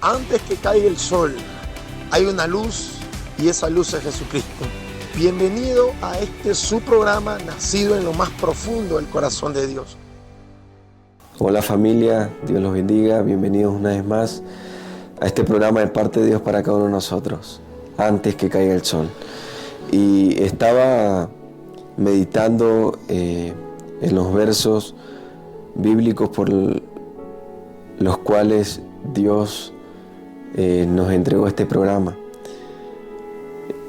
Antes que caiga el sol, hay una luz y esa luz es Jesucristo. Bienvenido a este su programa, nacido en lo más profundo del corazón de Dios. Hola familia, Dios los bendiga, bienvenidos una vez más a este programa de parte de Dios para cada uno de nosotros, antes que caiga el sol. Y estaba meditando en los versos bíblicos por los cuales Dios nos entregó este programa.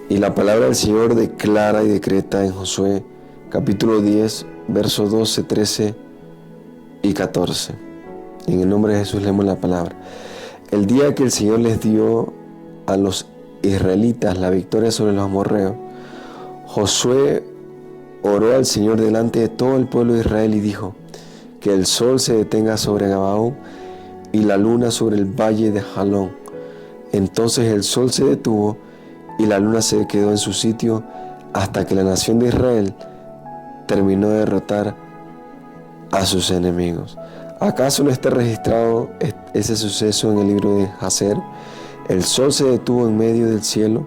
Y la palabra del Señor declara y decreta en Josué capítulo 10, versos 12, 13 y 14. En el nombre de Jesús leemos la palabra. El día que el Señor les dio a los israelitas la victoria sobre los amorreos, Josué oró al Señor delante de todo el pueblo de Israel y dijo: que el sol se detenga sobre Gabaón y la luna sobre el valle de Jalón. Entonces el sol se detuvo y la luna se quedó en su sitio hasta que la nación de Israel terminó de derrotar a sus enemigos. ¿Acaso no está registrado ese suceso en el libro de Jacer? El sol se detuvo en medio del cielo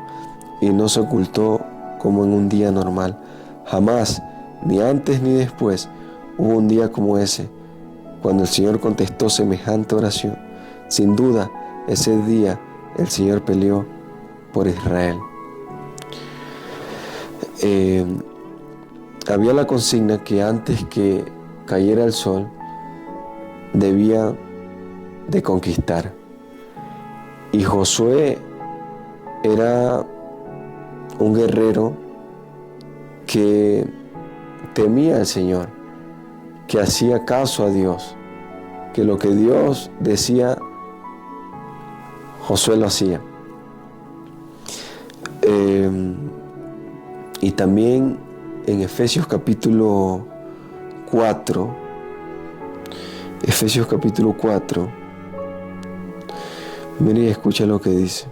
y no se ocultó como en un día normal. Jamás, ni antes ni después, hubo un día como ese, cuando el Señor contestó semejante oración. Sin duda, ese día el Señor peleó por Israel. Había la consigna que antes que cayera el sol, debía de conquistar. Y Josué era un guerrero que temía al Señor, que hacía caso a Dios, que lo que Dios decía, Josué lo hacía. Y también en Efesios capítulo 4, mire y escucha lo que dice.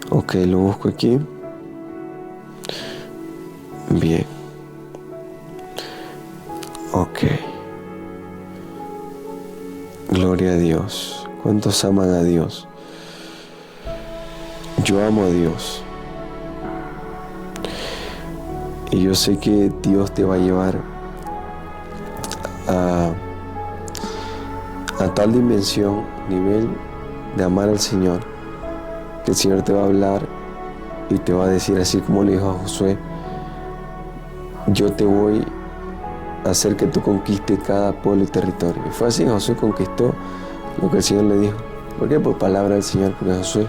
Ok, lo busco aquí. Bien. Ok. Gloria a Dios. ¿Cuántos aman a Dios? Yo amo a Dios. Y yo sé que Dios te va a llevar a tal dimensión, nivel de amar al Señor, que el Señor te va a hablar y te va a decir, así como le dijo a Josué: yo te voy a hacer que tú conquistes cada pueblo y territorio. Y fue así, Josué conquistó lo que el Señor le dijo. ¿Por qué? Por palabra del Señor, porque Josué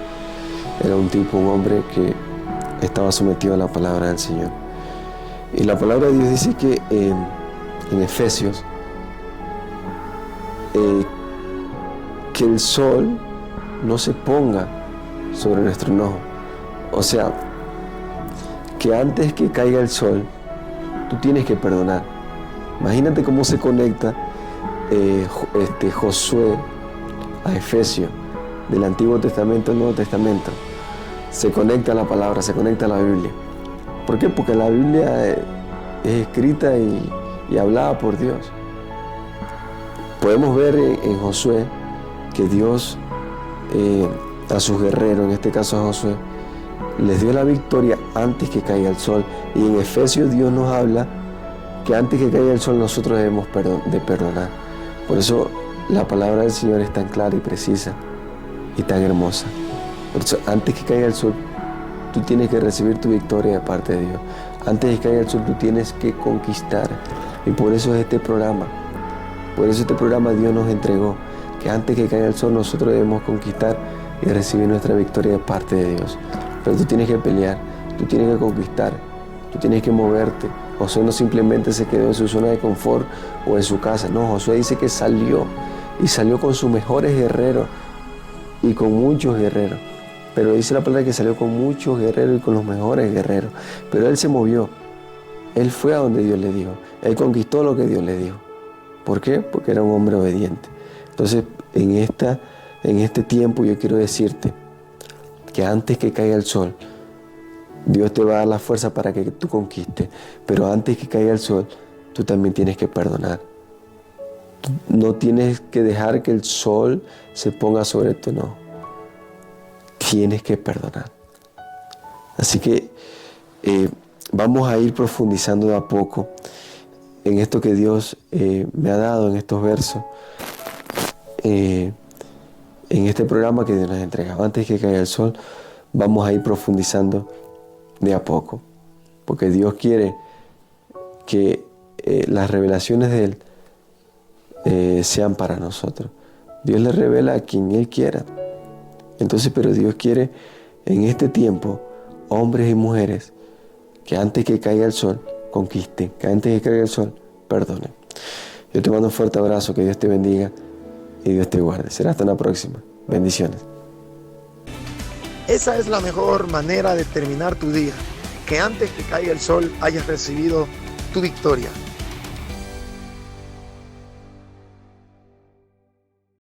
era un hombre que estaba sometido a la palabra del Señor. Y la palabra de Dios dice que en Efesios, que el sol no se ponga sobre nuestro enojo. O sea, que antes que caiga el sol, tú tienes que perdonar. Imagínate cómo se conecta Josué a Efesios, del Antiguo Testamento al Nuevo Testamento. Se conecta a la palabra, se conecta a la Biblia. ¿Por qué? Porque la Biblia es escrita y hablada por Dios. Podemos ver en Josué que Dios a sus guerreros, en este caso a Josué, les dio la victoria antes que caiga el sol. Y en Efesios Dios nos habla que antes que caiga el sol nosotros debemos de perdonar. Por eso la palabra del Señor es tan clara y precisa y tan hermosa. Por eso antes que caiga el sol, tú tienes que recibir tu victoria de parte de Dios. Antes de que caiga el sol, tú tienes que conquistar. Y por eso es este programa. Por eso este programa Dios nos entregó, que antes que caiga el sol nosotros debemos conquistar y recibir nuestra victoria de parte de Dios. Pero tú tienes que pelear, tú tienes que conquistar, tú tienes que moverte. Josué no simplemente se quedó en su zona de confort o en su casa. No, Josué dice que salió, y salió con sus mejores guerreros y con muchos guerreros. Pero dice la palabra que salió con muchos guerreros y con los mejores guerreros. Pero él se movió. Él fue a donde Dios le dijo. Él conquistó lo que Dios le dijo. ¿Por qué? Porque era un hombre obediente. Entonces, en este tiempo yo quiero decirte que antes que caiga el sol, Dios te va a dar la fuerza para que tú conquistes. Pero antes que caiga el sol, tú también tienes que perdonar. No tienes que dejar que el sol se ponga sobre tu no. Tienes que perdonar. Así que vamos a ir profundizando de a poco en esto que Dios me ha dado en estos versos, en este programa que Dios nos ha entregado. Antes que caiga el sol, vamos a ir profundizando de a poco, porque Dios quiere que las revelaciones de Él sean para nosotros. Dios le revela a quien Él quiera. Entonces, pero Dios quiere en este tiempo hombres y mujeres que antes que caiga el sol conquisten, que antes que caiga el sol perdonen. Yo te mando un fuerte abrazo, que Dios te bendiga y Dios te guarde. Será hasta una próxima. Bendiciones. Esa es la mejor manera de terminar tu día, que antes que caiga el sol hayas recibido tu victoria.